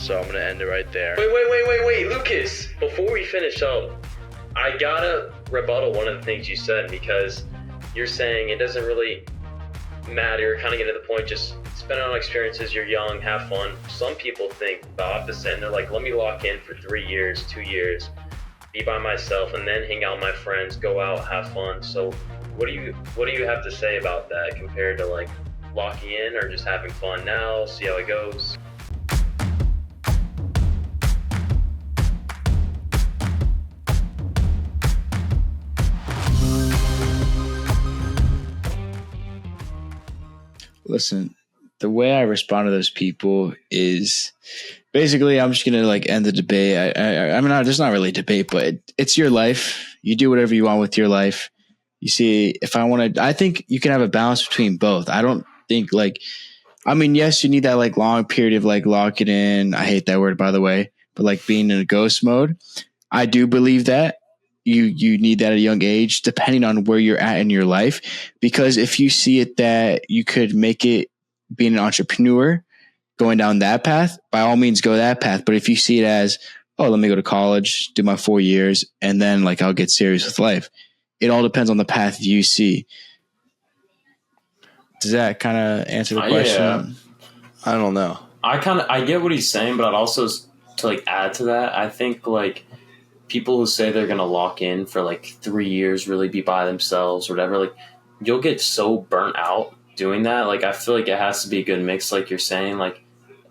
So I'm going to end it right there. Wait, Lucas. Before we finish up, I gotta rebuttal one of the things you said, because you're saying it doesn't really matter. You're kind of getting to the point, just spend it on experiences. You're young, have fun. Some people think the opposite, and they're like, let me lock in for 3 years, 2 years, be by myself, and then hang out with my friends, go out, have fun. So what do you have to say about that compared to like locking in or just having fun now, see how it goes? Listen, the way I respond to those people is basically I'm just gonna like end the debate. I mean, there's not really a debate, but it's your life. You do whatever you want with your life. You see, I think you can have a balance between both. I don't think yes, you need that like long period of like lock it in. I hate that word, by the way, but like being in a ghost mode, I do believe that. You need that at a young age, depending on where you're at in your life. Because if you see it that you could make it being an entrepreneur, going down that path, by all means go that path. But if you see it as, oh, let me go to college, do my 4 years, and then like I'll get serious with life. It all depends on the path you see. Does that kind of answer the question? Yeah. I don't know. I get what he's saying, but I'd also, to like add to that, I think like people who say they're going to lock in for like 3 years, really be by themselves or whatever, like you'll get so burnt out doing that. Like, I feel like it has to be a good mix. Like you're saying, like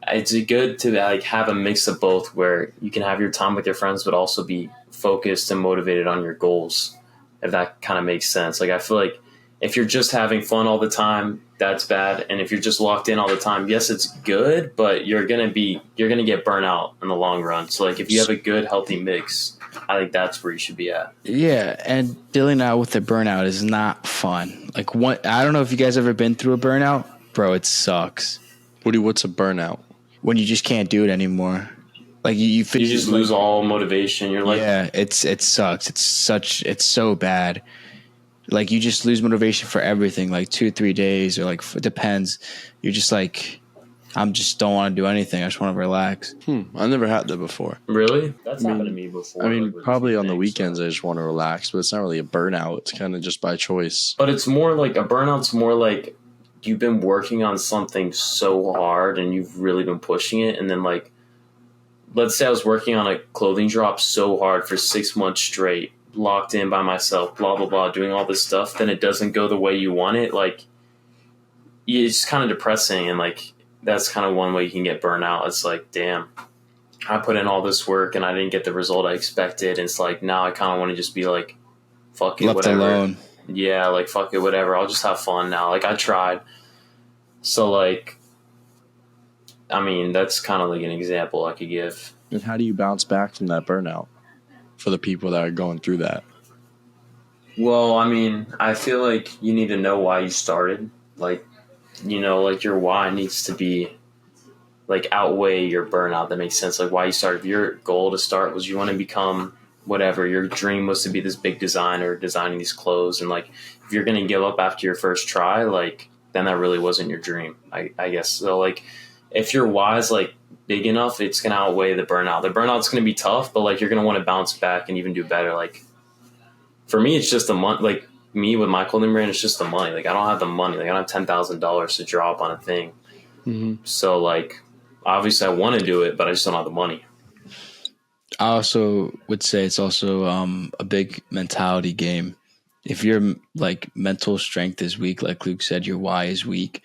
it's good to like have a mix of both where you can have your time with your friends, but also be focused and motivated on your goals. If that kind of makes sense. Like, I feel like if you're just having fun all the time, that's bad. And if you're just locked in all the time, yes, it's good, but you're going to get burnt out in the long run. So like if you have a good, healthy mix, I think that's where you should be at. Yeah, and dealing out with the burnout is not fun. Like, I don't know if you guys ever been through a burnout, bro. It sucks. What's a burnout? When you just can't do it anymore. Like you just lose all motivation. You're like, yeah, it sucks. It's so bad. Like you just lose motivation for everything. Like 2-3 days, or like it depends. You're just like, I'm just don't want to do anything. I just want to relax. I never had that before. Really? That's happened to me before. I mean, probably on the weekends I just want to relax, but it's not really a burnout. It's kind of just by choice. But it's more like a burnout's more like you've been working on something so hard and you've really been pushing it, and then like, let's say I was working on a clothing drop so hard for 6 months straight, locked in by myself, blah, blah, blah, doing all this stuff, then it doesn't go the way you want it. Like, it's kind of depressing, and like, that's kind of one way you can get burnt out. It's like, damn, I put in all this work and I didn't get the result I expected. And it's like, now I kind of want to just be like, fuck it, left whatever. alone. Yeah, like, fuck it, whatever. I'll just have fun now. Like, I tried. So, like, I mean, that's kind of like an example I could give. And how do you bounce back from that burnout for the people that are going through that? Well, I mean, I feel like you need to know why you started. Like, you know, like your why needs to be like outweigh your burnout. That makes sense. Like why you started. If your goal to start was you want to become whatever, your dream was to be this big designer designing these clothes, and like if you're going to give up after your first try, like then that really wasn't your dream, I guess. So like if your why is like big enough, it's going to outweigh the burnout. The burnout's going to be tough, but like you're going to want to bounce back and even do better. Like for me, it's just a month. Like me with my clothing brand, it's just the money. Like I don't have the money. Like I don't have $10,000 to drop on a thing. Mm-hmm. So like obviously I want to do it, but I just don't have the money. I also would say it's also a big mentality game. If your like mental strength is weak, like Luke said, your why is weak,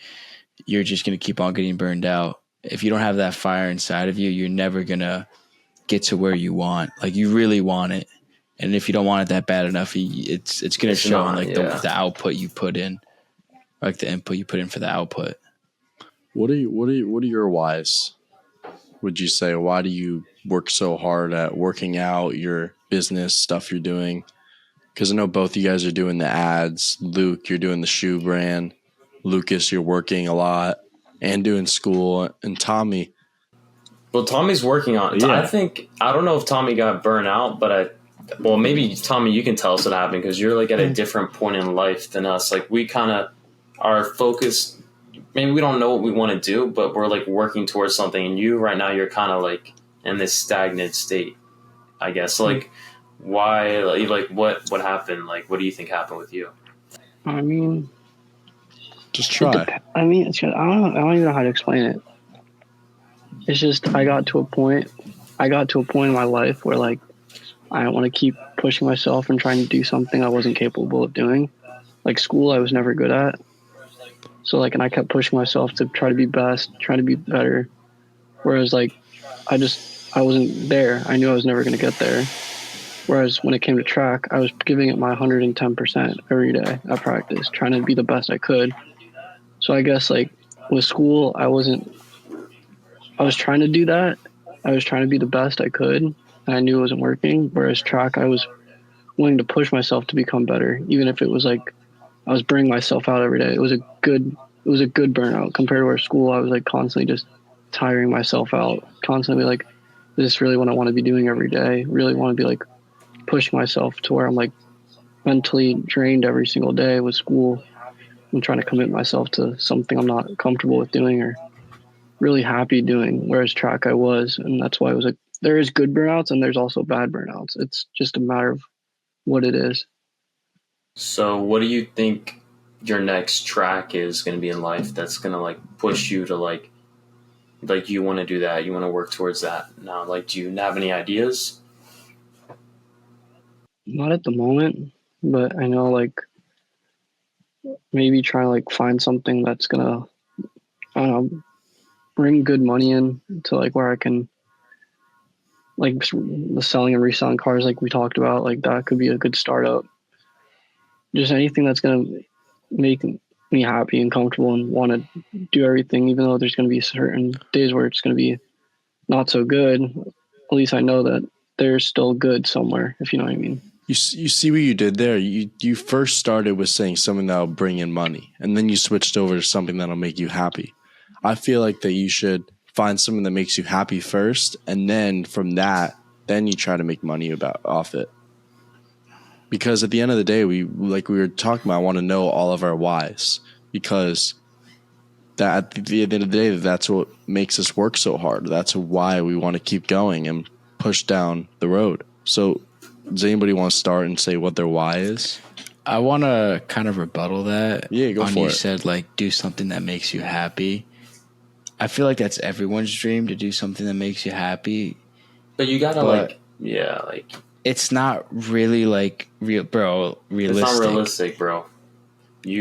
you're just going to keep on getting burned out. If you don't have that fire inside of you, you're never going to get to where you want. Like you really want it. And if you don't want it that bad enough, it's going to show in like the output you put in, like the input you put in for the output. What are your whys? Would you say, why do you work so hard at working out your business stuff you're doing? Because I know both you guys are doing the ads. Luke, you're doing the shoe brand. Lucas, you're working a lot and doing school. And Tommy. Well, Tommy's working on it. Yeah. I don't know if Tommy got burnt out, but well, maybe Tommy, you can tell us what happened because you're like at a different point in life than us. Like we kind of are focused maybe we don't know what we want to do, but we're like working towards something. And you right now, you're kind of like in this stagnant state, I guess. So, like, why? Like, what happened? Like, what do you think happened with you? I mean, Just try. it's just, I don't even know how to explain it. It's just I got to a point in my life where like I don't want to keep pushing myself and trying to do something I wasn't capable of doing. Like school, I was never good at. So like, and I kept pushing myself to try to be best, try to be better. Whereas like, I wasn't there. I knew I was never going to get there. Whereas when it came to track, I was giving it my 110% every day at practice, trying to be the best I could. So I guess like with school, I was trying to do that. I was trying to be the best I could, and I knew it wasn't working. Whereas track, I was willing to push myself to become better, even if it was like I was burning myself out every day. It was a good burnout compared to where school, I was like constantly just tiring myself out, constantly like, is this really what I want to be doing every day? Really want to be like pushing myself to where I'm like mentally drained every single day with school. I'm trying to commit myself to something I'm not comfortable with doing or really happy doing. Whereas track, I was, and that's why I was like, there is good burnouts and there's also bad burnouts. It's just a matter of what it is. So, what do you think your next track is going to be in life that's going to like push you to like you want to do that, you want to work towards that now? Like, do you have any ideas? Not at the moment, but I know like maybe try to like find something that's gonna, I don't know, bring good money in to like where I can like the selling and reselling cars like we talked about, like that could be a good startup. Just anything that's gonna make me happy and comfortable and want to do everything, even though there's gonna be certain days where it's gonna be not so good. At least I know that there's still good somewhere, if you know what I mean. You see what you did there? You first started with saying something that'll bring in money, and then you switched over to something that'll make you happy. I feel like that you should find something that makes you happy first, and then from that, then you try to make money off it. Because at the end of the day, we were talking about, I want to know all of our whys, because that at the end of the day, that's what makes us work so hard. That's why we want to keep going and push down the road. So does anybody want to start and say what their why is? I want to kind of rebuttal that. Yeah, go for it. You said like do something that makes you happy. I feel like that's everyone's dream, to do something that makes you happy. But you gotta like it's not really like realistic. It's not realistic, bro.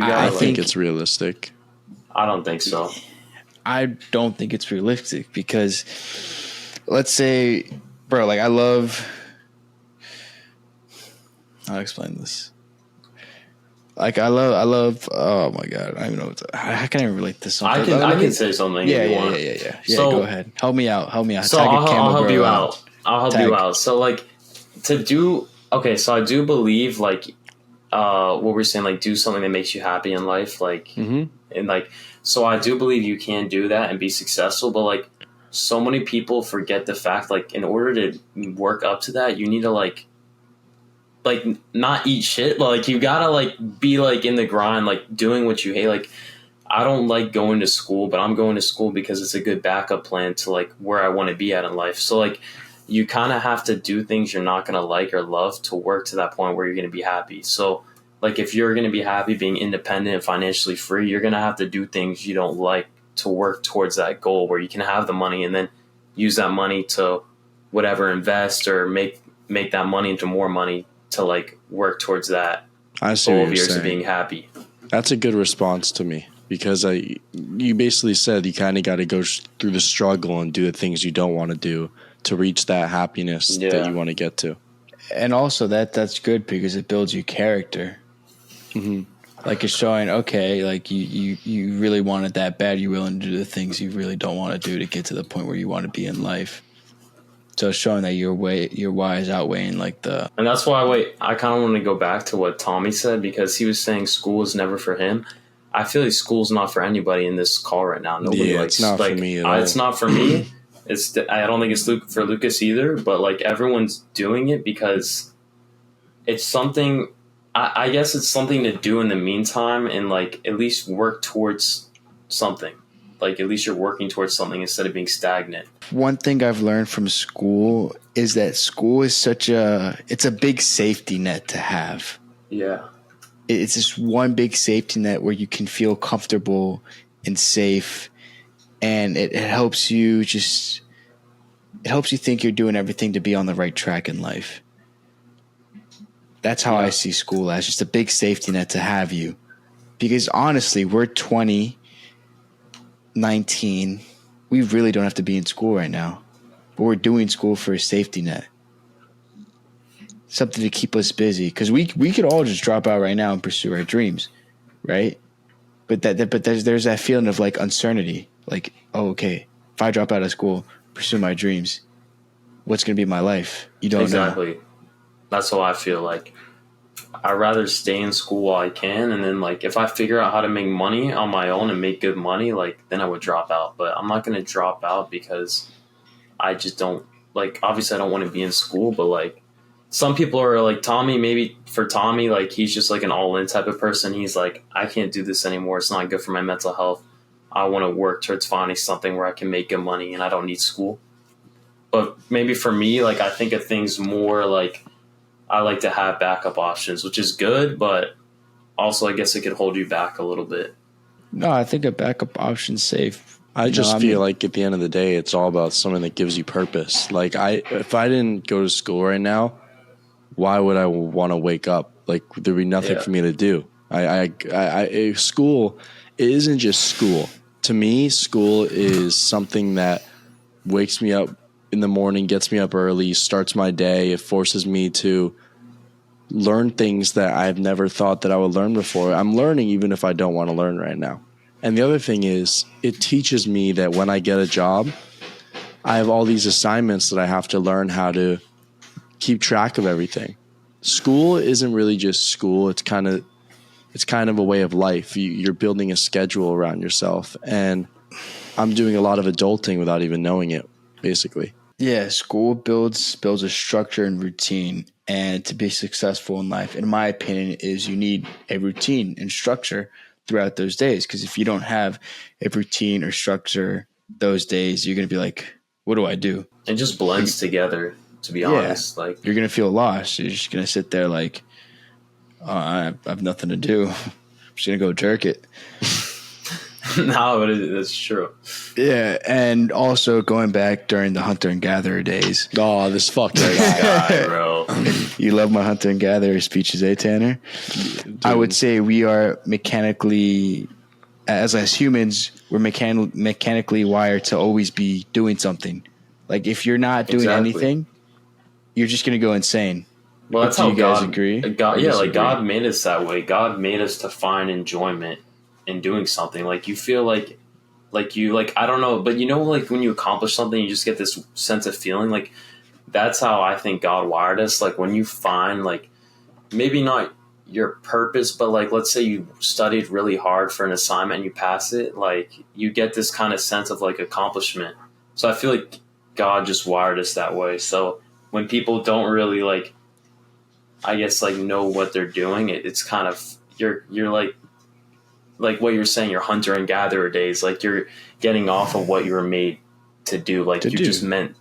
I think it's realistic. I don't think so. I don't think it's realistic because let's say, bro, like I'll explain this. Like I love. Oh my god, I don't even know. How can I relate this? I can say something. Yeah. So go ahead. Help me out. So I'll help you out. I'll help you out. So like to do. Okay, so I do believe like what we're saying, like do something that makes you happy in life, like and like. So I do believe you can do that and be successful, but like so many people forget the fact, like in order to work up to that, you need to like not eat shit, but like you gotta like be like in the grind, like doing what you hate. Like I don't like going to school, but I'm going to school because it's a good backup plan to like where I want to be at in life. So like you kind of have to do things you're not gonna like or love to work to that point where you're gonna be happy. So like if you're gonna be happy being independent and financially free, you're gonna have to do things you don't like to work towards that goal where you can have the money and then use that money to whatever, invest or make that money into more money to like work towards that goal of yours of being happy. That's a good response to me, because you basically said you kind of got to go through the struggle and do the things you don't want to do to reach that happiness that you want to get to. And also that's good because it builds your character. Mm-hmm. Like it's showing, okay, like you really want it that bad, you're willing to do the things you really don't want to do to get to the point where you want to be in life. So it's showing that your why is outweighing like the. And that's why I kind of want to go back to what Tommy said, because he was saying school is never for him. I feel like school's not for anybody in this call right now. Nobody likes. It's not for me at all. It's not for me. I don't think it's for Lucas either. But like everyone's doing it because it's something. I guess it's something to do in the meantime, and like at least work towards something. Like at least you're working towards something instead of being stagnant. One thing I've learned from school is that school is it's a big safety net to have. Yeah. It's just one big safety net where you can feel comfortable and safe, and it helps you think you're doing everything to be on the right track in life. That's how I see school as, just a big safety net to have you. Because honestly, we're 20, 19. We really don't have to be in school right now. But we're doing school for a safety net. Something to keep us busy. Because we could all just drop out right now and pursue our dreams, right? But there's that feeling of like uncertainty. Like, oh, okay, if I drop out of school, pursue my dreams, what's going to be my life? You don't know. Exactly. That's how I feel. Like, I'd rather stay in school while I can, and then like if I figure out how to make money on my own and make good money, like then I would drop out. But I'm not going to drop out because I just don't like. Obviously, I don't want to be in school, but like some people are like Tommy. Maybe for Tommy, like he's just like an all-in type of person. He's like, I can't do this anymore. It's not good for my mental health. I want to work towards finding something where I can make good money and I don't need school. But maybe for me, like I think of things more like I like to have backup options, which is good, but also I guess it could hold you back a little bit. No, I think a backup option's safe. I just feel like at the end of the day, it's all about something that gives you purpose. Like if I didn't go to school right now, why would I want to wake up? Like there'd be nothing for me to do. School, it isn't just school. To me, school is something that wakes me up in the morning, gets me up early, starts my day. It forces me to learn things that I've never thought that I would learn before. I'm learning even if I don't want to learn right now. And the other thing is it teaches me that when I get a job, I have all these assignments that I have to learn how to keep track of everything. School isn't really just school. It's kind of a way of life. You're building a schedule around yourself. And I'm doing a lot of adulting without even knowing it, basically. Yeah, school builds a structure and routine, and to be successful in life, in my opinion, is you need a routine and structure throughout those days. Because if you don't have a routine or structure those days, you're going to be like, what do I do? It just blends together, to be honest. Like you're going to feel lost. You're just going to sit there like, oh, I have nothing to do. I'm just going to go jerk it. No, that's true. Yeah, and also going back during the hunter and gatherer days. Oh, this fucked guy, bro. You love my hunter and gatherer speeches, eh, Tanner? Dude. I would say we are mechanically, as humans, we're mechanically wired to always be doing something. Like if you're not doing anything, you're just going to go insane. Well, that's how you guys agree. God made us that way. God made us to find enjoyment in doing something. Like you feel like you like I don't know, but you know, like when you accomplish something, you just get this sense of feeling. Like that's how I think God wired us. Like when you find like maybe not your purpose, but like let's say you studied really hard for an assignment and you pass it, like you get this kind of sense of like accomplishment. So I feel like God just wired us that way. So when people don't really like, I guess like know what they're doing, it's kind of you're like what you're saying, your hunter and gatherer days, like you're getting off of what you were made to do. Like just meant,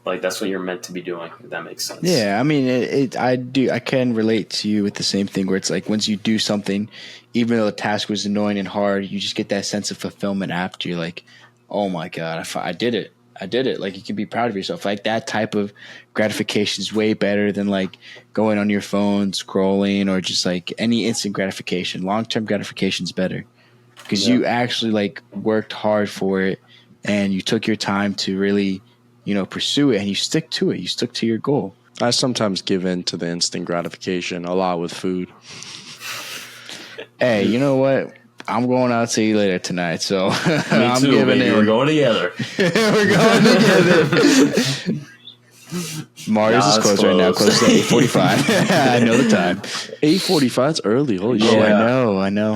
like that's what you're meant to be doing. If that makes sense. Yeah, I mean, I can relate to you with the same thing where it's like once you do something, even though the task was annoying and hard, you just get that sense of fulfillment after. You're like, oh my God, I did it. I did it. Like you can be proud of yourself. Like that type of gratification is way better than like going on your phone, scrolling, or just like any instant gratification. Long-term gratification is better because you actually like worked hard for it and you took your time to really, pursue it and you stick to it. You stick to your goal. I sometimes give in to the instant gratification a lot with food. Hey, you know what? I'm going out to eat later tonight, so I'm giving in. We're going together. We're going together. Mars is closed right now, close to 8:45. I know the time. 8:45. It's early. Holy shit! I know.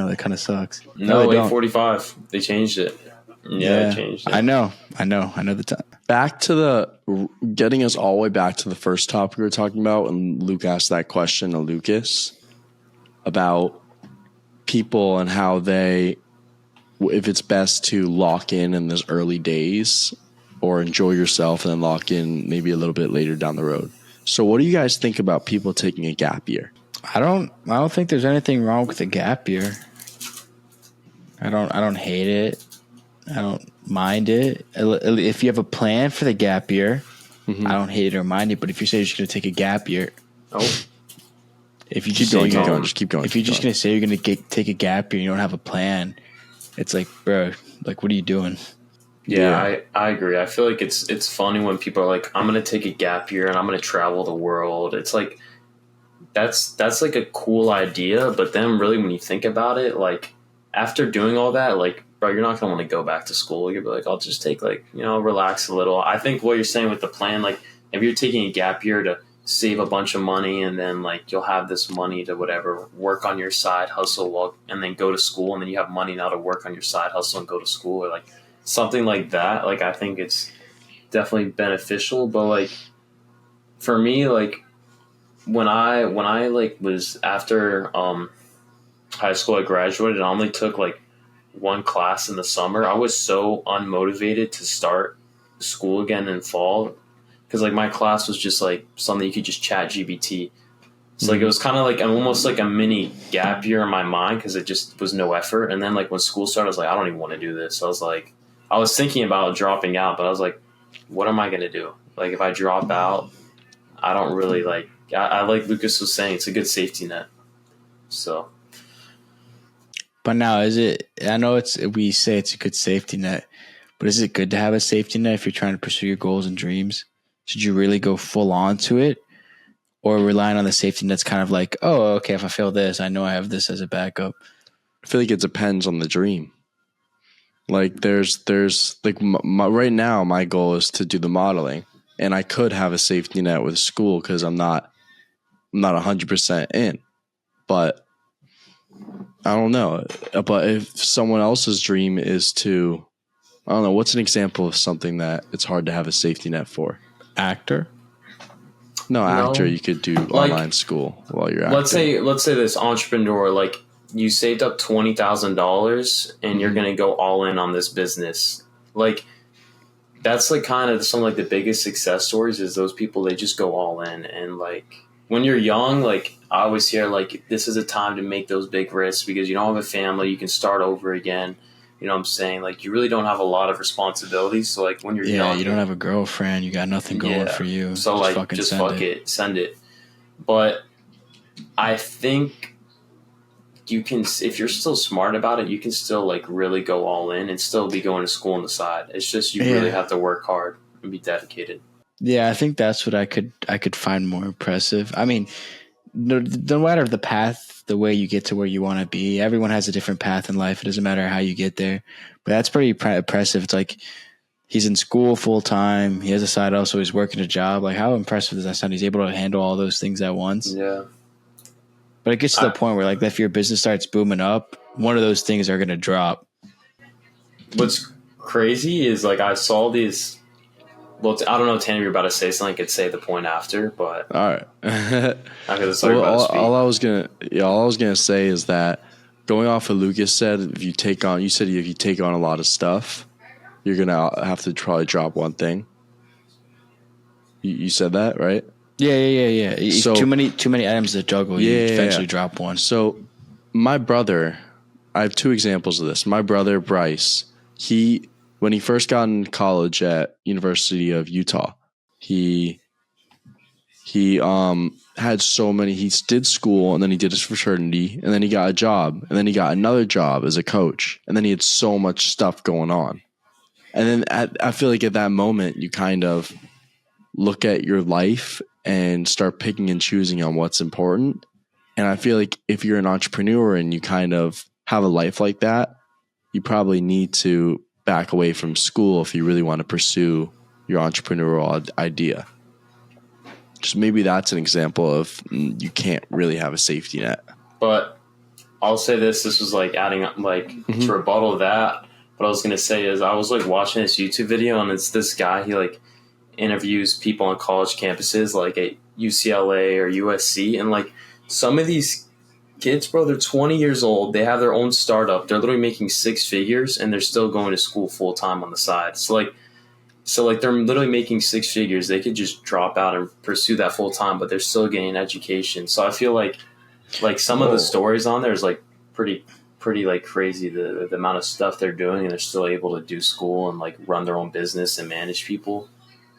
That kind of sucks. No, 8:45. They changed it. Yeah, they changed it. I know the time. Back to getting us all the way back to the first topic we were talking about, and Luke asked that question to Lucas about people and how they if it's best to lock in those early days or enjoy yourself and then lock in maybe a little bit later down the road. So what do you guys think about people taking a gap year? I don't think there's anything wrong with a gap year. I don't hate it. I don't mind it. If you have a plan for the gap year, I don't hate it or mind it. But if you say you're just going to take a gap year, if you just keep going, just keep going. If you're just going to say you're going to take a gap year and you don't have a plan, it's like, bro, like, what are you doing? Yeah, I agree. I feel like it's funny when people are like, I'm going to take a gap year and I'm going to travel the world. It's like, that's like a cool idea. But then really when you think about it, like after doing all that, like, bro, you're not going to want to go back to school. You'll be like, I'll just take like, relax a little. I think what you're saying with the plan, like if you're taking a gap year to save a bunch of money and then like you'll have this money to whatever, work on your side hustle and then go to school and then you have money now to work on your side hustle and go to school or like something like that. Like I think it's definitely beneficial. But like for me, like when I like was after high school, I graduated, I only took like one class in the summer. I was so unmotivated to start school again in fall because like my class was just like something you could just chat GBT. So like it was kind of like almost like a mini gap year in my mind because it just was no effort. And then like when school started, I was like, I don't even want to do this. So I was thinking about dropping out, but I was like, what am I going to do? Like if I drop out, I don't really like. I like Lucas was saying, it's a good safety net. So. But now, I know we say it's a good safety net, but is it good to have a safety net if you're trying to pursue your goals and dreams? Should you really go full on to it? Or relying on the safety net's kind of like, oh, okay, if I fail this, I know I have this as a backup. I feel like it depends on the dream. Like there's like right now, my goal is to do the modeling, and I could have a safety net with school because I'm not 100% in, but I don't know. But if someone else's dream is to, I don't know, what's an example of something that it's hard to have a safety net for? Actor? No, actor, you could do like, online school while you're acting. Let's say this entrepreneur, like you saved up $20,000 and you're going to go all in on this business. Like that's like kind of some like the biggest success stories is those people, they just go all in. And like when you're young, like I always hear like this is a time to make those big risks because you don't have a family, you can start over again. You know what I'm saying? Like you really don't have a lot of responsibilities. So like when you're young, you don't have a girlfriend, you got nothing going for you. So like just send it. But I think you can, if you're still smart about it, you can still like really go all in and still be going to school on the side. It's just you really have to work hard and be dedicated. Yeah, I think that's what I could find more impressive. I mean, no matter the path, the way you get to where you want to be, everyone has a different path in life. It doesn't matter how you get there. But that's pretty impressive. It's like he's in school full time. He has a side hustle. He's working a job. Like how impressive does that sound? He's able to handle all those things at once. Yeah. But it gets to the point where like if your business starts booming up, one of those things are going to drop. What's crazy is like I saw these. Well, I don't know, Tanner, you're about to say something. I could say the point after, but all right. All I was gonna say is that going off what Lucas said, if you take on a lot of stuff, you're gonna have to probably drop one thing. You said that, right? Yeah. So, too many items to juggle. You eventually drop one. So my brother, I have two examples of this. My brother Bryce, when he first got in college at University of Utah, he had so many. He did school, and then he did his fraternity, and then he got a job, and then he got another job as a coach, and then he had so much stuff going on. And then I feel like at that moment, you kind of look at your life and start picking and choosing on what's important. And I feel like if you're an entrepreneur and you kind of have a life like that, you probably need to back away from school if you really want to pursue your entrepreneurial idea. Just maybe that's an example of you can't really have a safety net. But I'll say this was like adding up, like to rebuttal that. What I was going to say is I was like watching this YouTube video and it's this guy, he like interviews people on college campuses like at UCLA or USC. And like some of these kids, bro, they're 20 years old. They have their own startup. They're literally making six figures, and they're still going to school full time on the side. So they're literally making six figures. They could just drop out and pursue that full time, but they're still getting an education. So I feel like some of the stories on there is like pretty like crazy. The amount of stuff they're doing, and they're still able to do school and like run their own business and manage people.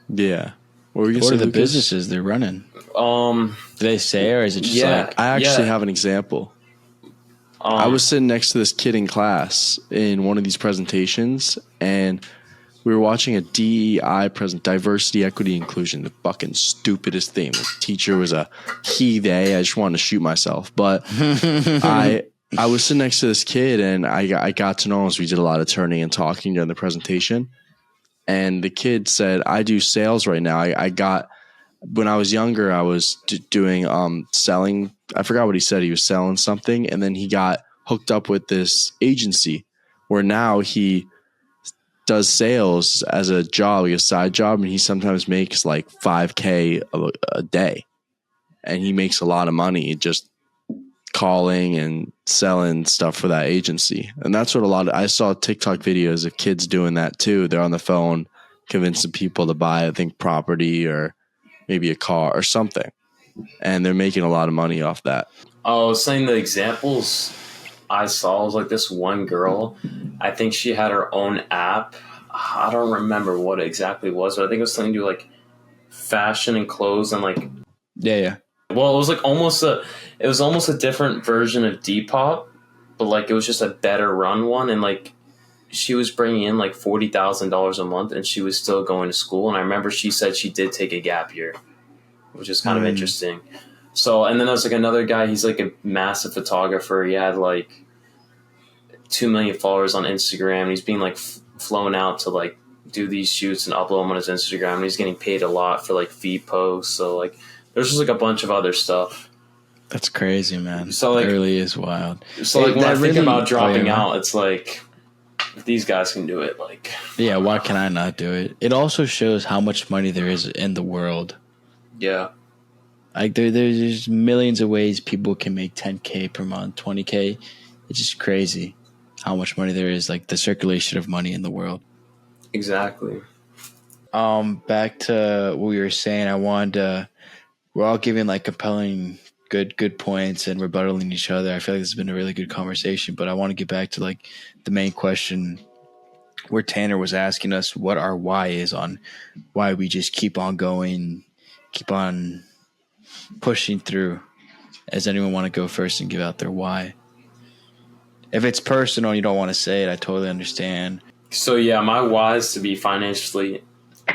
Yeah. What are the businesses they're running? Do they say, or is it just like... I actually have an example. I was sitting next to this kid in class in one of these presentations, and we were watching a DEI diversity, equity, inclusion, the fucking stupidest thing. The teacher was a he, they. I just wanted to shoot myself. But I was sitting next to this kid, and I got to know him as we did a lot of turning and talking during the presentation. And the kid said, I do sales right now. When I was younger, I was doing selling. I forgot what he said. He was selling something. And then he got hooked up with this agency where now he does sales as a job, like a side job. And he sometimes makes like $5,000 a day. And he makes a lot of money just calling and selling stuff for that agency. And that's what I saw TikTok videos of kids doing that too. They're on the phone convincing people to buy, I think, property or maybe a car or something. And they're making a lot of money off that. I was saying the examples I saw was like this one girl. I think she had her own app. I don't remember what it exactly was, but I think it was something to do like fashion and clothes and like... Yeah. Well, it was like almost a different version of Depop, but like it was just a better run one, and like she was bringing in like $40,000 a month, and she was still going to school. And I remember she said she did take a gap year, which is kind of interesting. So, and then there's like another guy. He's like a massive photographer. He had like 2 million followers on Instagram. He's being like flown out to like do these shoots and upload them on his Instagram. And he's getting paid a lot for like feed posts. So like. There's just like a bunch of other stuff. That's crazy, man. So like, it really is wild. So like when I think about dropping out, it's like if these guys can do it, like yeah, why can I not do it? It also shows how much money there is in the world. Yeah, like there's millions of ways people can make $10,000 per month, $20,000. It's just crazy how much money there is. Like the circulation of money in the world. Exactly. Back to what we were saying. I wanted to. We're all giving like compelling, good points and rebuttaling each other. I feel like this has been a really good conversation, but I want to get back to like the main question where Tanner was asking us what our why is on why we just keep on going, keep on pushing through. Does anyone want to go first and give out their why? If it's personal and you don't want to say it, I totally understand. So yeah, my why is to be financially,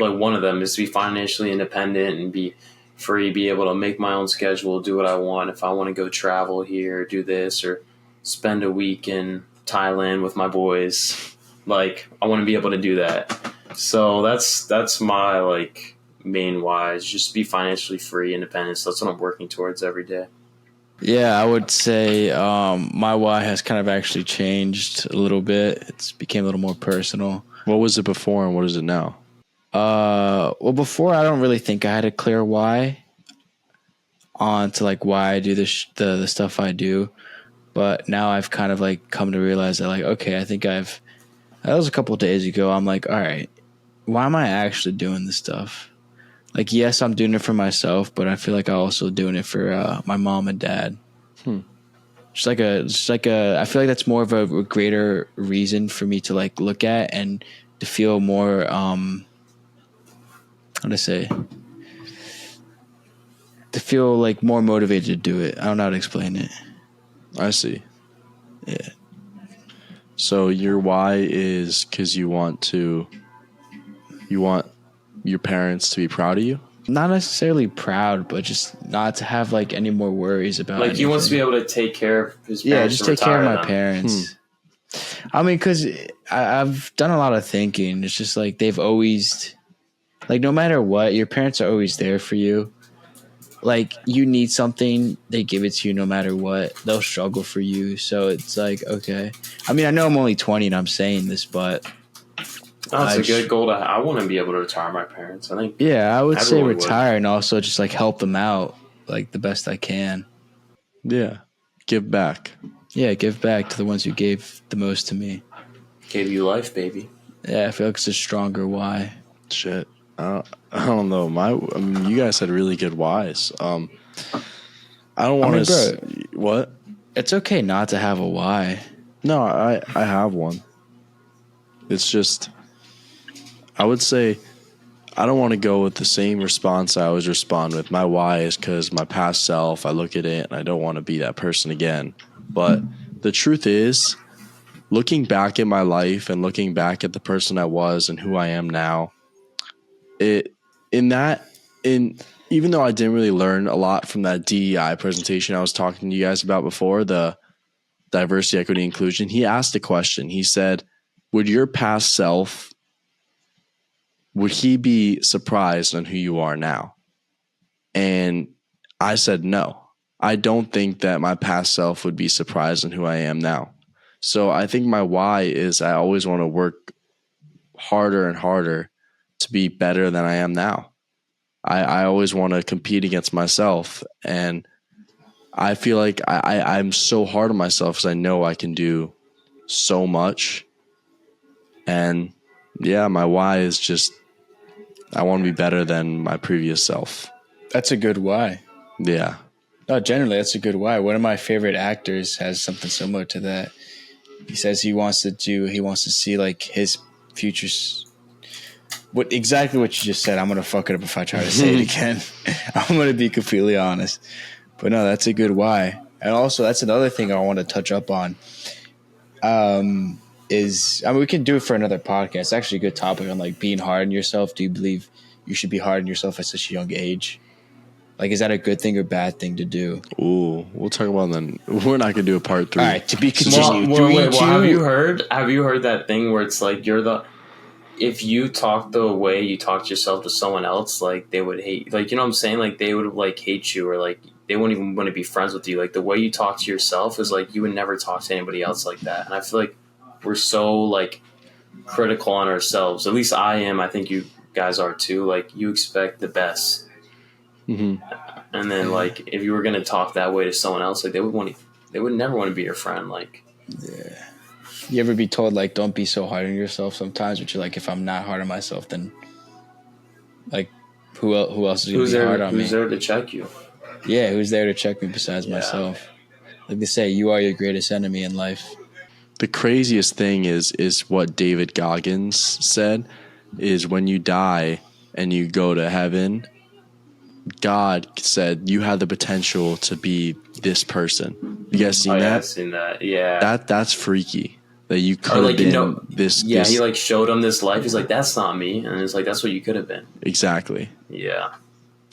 like one of them is to be financially independent and be free, be able to make my own schedule, do what I want. If I want to go travel here, do this, or spend a week in Thailand with my boys, like I want to be able to do that. So that's my like main why is just be financially free, independent. So that's what I'm working towards every day. Yeah, I would say my why has kind of actually changed a little bit. It's became a little more personal. What was it before and what is it now? Well, before I don't really think I had a clear why on to like why I do the stuff I do, but now I've kind of like come to realize that like, okay, I think that was a couple of days ago. I'm like, all right, why am I actually doing this stuff? Like, yes, I'm doing it for myself, but I feel like I'm also doing it for my mom and dad. Just like I feel like that's more of a greater reason for me to like look at and to feel more how to say, to feel like more motivated to do it. I don't know how to explain it. I see. Yeah. So your why is because you want your parents to be proud of you? Not necessarily proud, but just not to have like any more worries about like anything. He wants to be able to take care of his parents. Yeah, just take care of my them. parents. I mean, because I've done a lot of thinking. It's just like they've always, like, no matter what, your parents are always there for you. Like, you need something, they give it to you no matter what. They'll struggle for you. So it's like, okay. I mean, I know I'm only 20 and I'm saying this, but that's a good goal to have. I want to be able to retire my parents. I think. Yeah, I would say retire and also just like help them out like the best I can. Yeah. Give back. Yeah, give back to the ones who gave the most to me. Gave you life, baby. Yeah, I feel like it's a stronger why. Shit. I don't know. You guys had really good whys. I don't want to. What? It's okay not to have a why. No, I have one. It's just, I would say, I don't want to go with the same response I always respond with. My why is because my past self, I look at it and I don't want to be that person again. But the truth is, looking back at my life and looking back at the person I was and who I am now, even though I didn't really learn a lot from that DEI presentation I was talking to you guys about before, the diversity, equity, inclusion, he asked a question. He said, would your past self, would he be surprised on who you are now? And I said, no, I don't think that my past self would be surprised on who I am now. So I think my why is I always want to work harder and harder to be better than I am now. I always want to compete against myself. And I feel like I'm so hard on myself because I know I can do so much. And yeah, my why is just I want to be better than my previous self. That's a good why. Yeah. No, generally, that's a good why. One of my favorite actors has something similar to that. He says he wants to see like his futures. Exactly what you just said. I'm going to fuck it up if I try to say it again. I'm going to be completely honest. But no, that's a good why. And also, that's another thing I want to touch up on. We can do it for another podcast. It's actually a good topic on like being hard on yourself. Do you believe you should be hard on yourself at such a young age? Like, is that a good thing or bad thing to do? Ooh, we'll talk about it then. We're not gonna do a part 3. All right, to be continued. Have you heard that thing where it's like if you talk the way you talk to yourself to someone else, like they would hate, like, you know what I'm saying? Like they would like hate you, or like they wouldn't even want to be friends with you. Like the way you talk to yourself is like you would never talk to anybody else like that. And I feel like we're so like critical on ourselves. At least I am. I think you guys are too. Like you expect the best. Mm-hmm. And then like if you were going to talk that way to someone else, like they would never want to be your friend. Like, yeah. You ever be told like don't be so hard on yourself sometimes, but you're like, if I'm not hard on myself, then like who else is going to be hard on me? Who's there to check you? Yeah, who's there to check me besides myself? Like they say, you are your greatest enemy in life. The craziest thing is what David Goggins said, is when you die and you go to heaven, God said you have the potential to be this person. You guys seen that? Yeah, I've seen that. Yeah. That's freaky. That you could have been this. Yeah, this, he like showed him this life. He's like, that's not me. And it's like, that's what you could have been. Exactly. Yeah.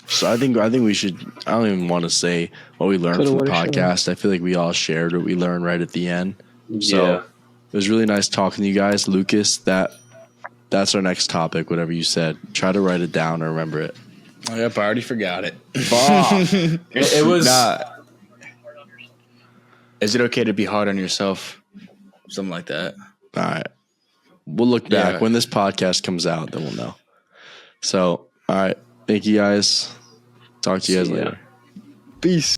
So I think we should. I don't even want to say what we learned from the podcast. I feel like we all shared what we learned right at the end. So it was really nice talking to you guys, Lucas. That's our next topic. Whatever you said, try to write it down or remember it. Oh, yep, I already forgot it. It was. Is it okay to be hard on yourself? Something like that. All right. We'll look back when this podcast comes out. Then we'll know. So, all right. Thank you guys. Talk to you guys later. Peace.